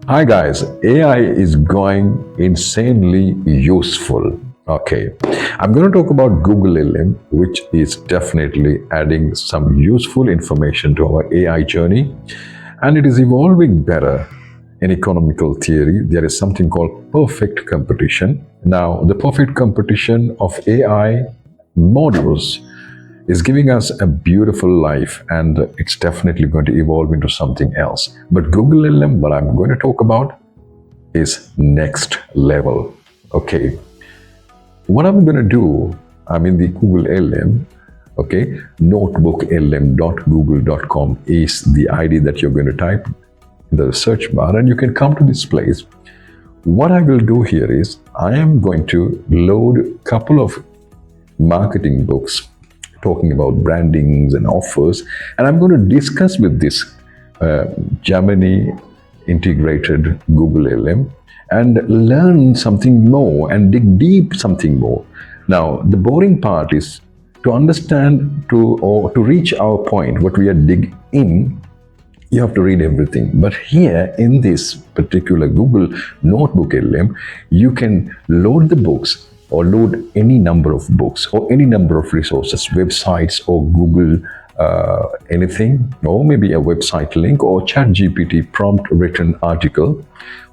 Hi guys, AI is going insanely useful. Okay, I'm going to talk about Google LM, which is definitely adding some useful information to our AI journey, and it is evolving better. In economical theory, there is something called perfect competition. Now, the perfect competition of AI modules is giving us a beautiful life, and it's definitely going to evolve into something else. But Google LM, what I'm going to talk about, is next level. Okay, what I'm going to do, I'm in the Google LM. Okay, notebooklm.google.com is the ID that you're going to type in the search bar, and you can come to this place. What I will do here is I am going to load a couple of marketing books talking about brandings and offers, and I'm going to discuss with this Gemini integrated Google LM and learn something more and dig deep something more. Now, the boring part is to understand or to reach our point, what we are digging in. You have to read everything. But here in this particular Google Notebook LM, you can load the books or load any number of books or any number of resources, websites or Google anything, or maybe a website link or ChatGPT prompt written article.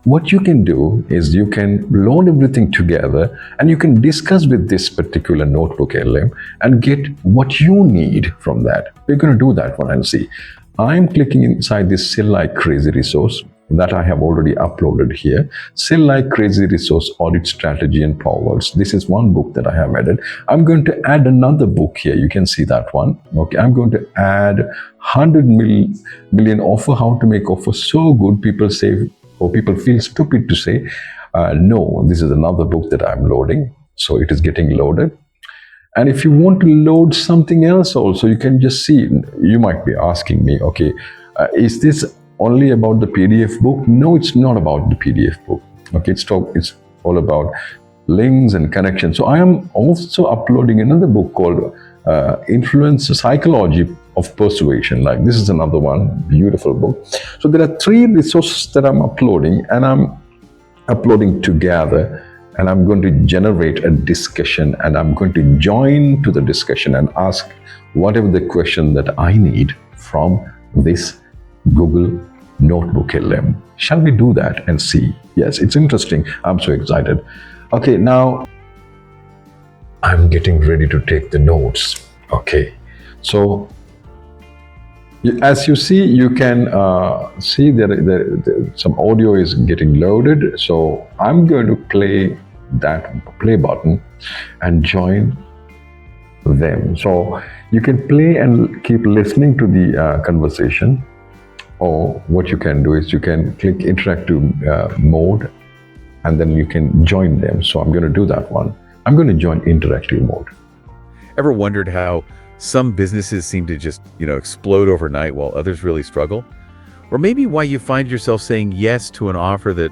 What you can do is you can load everything together and you can discuss with this particular Notebook LM and get what you need from that. We're going to do that one and see. I'm clicking inside this Sell Like Crazy resource that I have already uploaded here. Sell Like Crazy resource, Audit Strategy and Power Words. This is one book that I have added. I'm going to add another book here. You can see that one. Okay, I'm going to add 100 million offer, how to make offer so good people say, or people feel stupid to say no. This is another book that I'm loading. So it is getting loaded. And if you want to load something else also, you can just see. You might be asking me, okay, is this only about the PDF book? No, it's not about the PDF book. Okay, it's all about links and connections. So I am also uploading another book called Influence Psychology of Persuasion. Like, this is another one, beautiful book. So there are 3 resources that I'm uploading, and I'm uploading together. And I'm going to generate a discussion, and I'm going to join to the discussion and ask whatever the question that I need from this Google Notebook LM. Shall we do that and see? Yes, it's interesting. I'm so excited. Okay, now I'm getting ready to take the notes. Okay, so as you see, you can see there some audio is getting loaded. So I'm going to play that play button and join them. So you can play and keep listening to the conversation, or what you can do is you can click interactive mode and then you can join them. So I'm going to do that one. I'm going to join interactive mode. Ever wondered how some businesses seem to just, explode overnight while others really struggle? Or maybe why you find yourself saying yes to an offer that,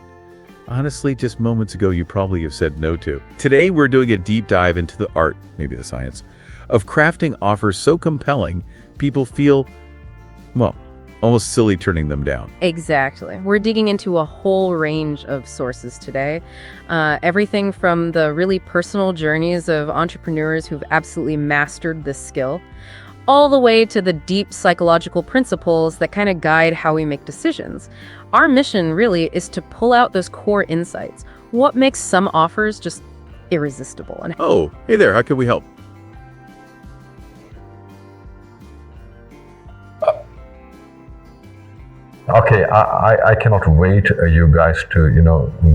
honestly, just moments ago you probably have said no to. Today, we're doing a deep dive into the art, maybe the science, of crafting offers so compelling people feel, well, almost silly turning them down. Exactly. We're digging into a whole range of sources today. Everything from the really personal journeys of entrepreneurs who've absolutely mastered this skill, all the way to the deep psychological principles that kind of guide how we make decisions. Our mission really is to pull out those core insights. What makes some offers just irresistible? And Oh, hey there, how can we help? Okay, I cannot wait you guys to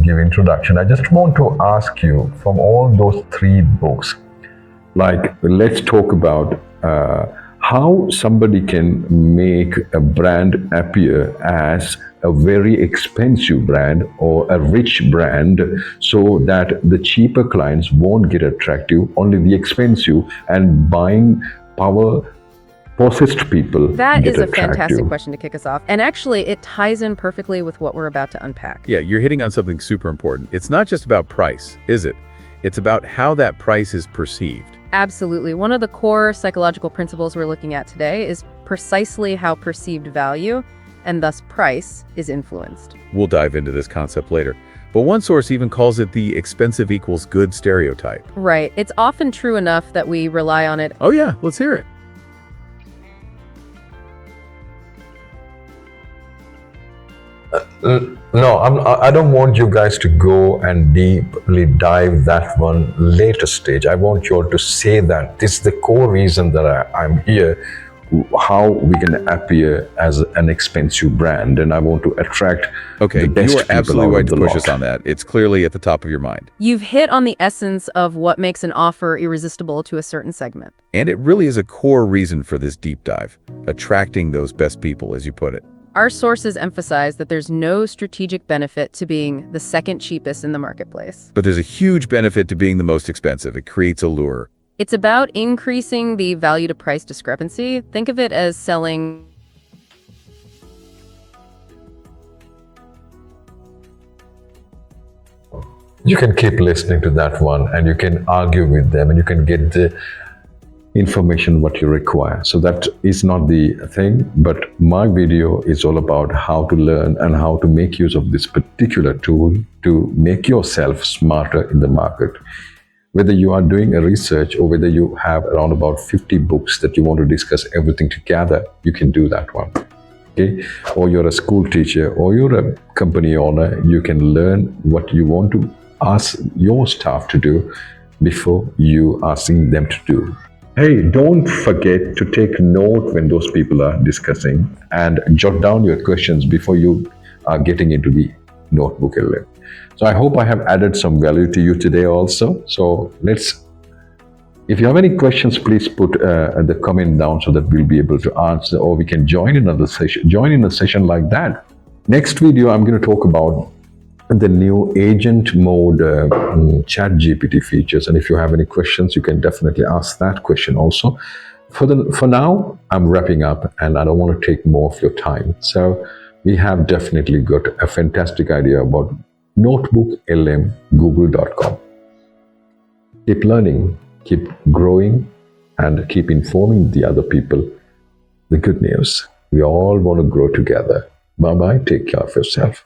give introduction. I just want to ask you, from all those 3 books, like, let's talk about how somebody can make a brand appear as a very expensive brand or a rich brand, so that the cheaper clients won't get attractive, only the expensive and buying power possessed people that is get a fantastic attractive. question to kick us off. And actually, it ties in perfectly with what we're about to unpack. Yeah, you're hitting on something super important. It's not just about price, is it? It's about how that price is perceived. Absolutely. One of the core psychological principles we're looking at today is precisely how perceived value and thus price, is influenced. We'll dive into this concept later. But one source even calls it the expensive equals good stereotype. Right. It's often true enough that we rely on it. Oh yeah, let's hear it. No, I don't want you guys to go and deeply dive that one later stage. I want you all to say that this is the core reason that I'm here, how we can appear as an expensive brand, and I want to attract Okay, the best you are people absolutely out right of to the push lot. us on that. It's clearly at the top of your mind. You've hit on the essence of what makes an offer irresistible to a certain segment. And it really is a core reason for this deep dive, attracting those best people, as you put it. Our sources emphasize that there's no strategic benefit to being the second cheapest in the marketplace. But there's a huge benefit to being the most expensive. It creates a lure. It's about increasing the value to price discrepancy. Think of it as selling. You can keep listening to that one, and you can argue with them, and you can get the information what you require. So that is not the thing, but my video is all about how to learn and how to make use of this particular tool to make yourself smarter in the market. Whether you are doing a research or whether you have around about 50 books that you want to discuss everything together, you can do that one. Okay? Or you're a school teacher or you're a company owner, you can learn what you want to ask your staff to do before you asking them to do. Hey, don't forget to take note when those people are discussing and jot down your questions before you are getting into the notebook LM. So I hope I have added some value to you today also. So if you have any questions, please put the comment down so that we'll be able to answer, or we can join in a session like that. Next video, I'm going to talk about the new agent mode chat GPT features, and if you have any questions, you can definitely ask that question also. For now, I'm wrapping up and I don't want to take more of your time. So we have definitely got a fantastic idea about NotebookLM Google.com. Keep learning, keep growing, and keep informing the other people the good news. We all want to grow together. Bye-bye. Take care of yourself.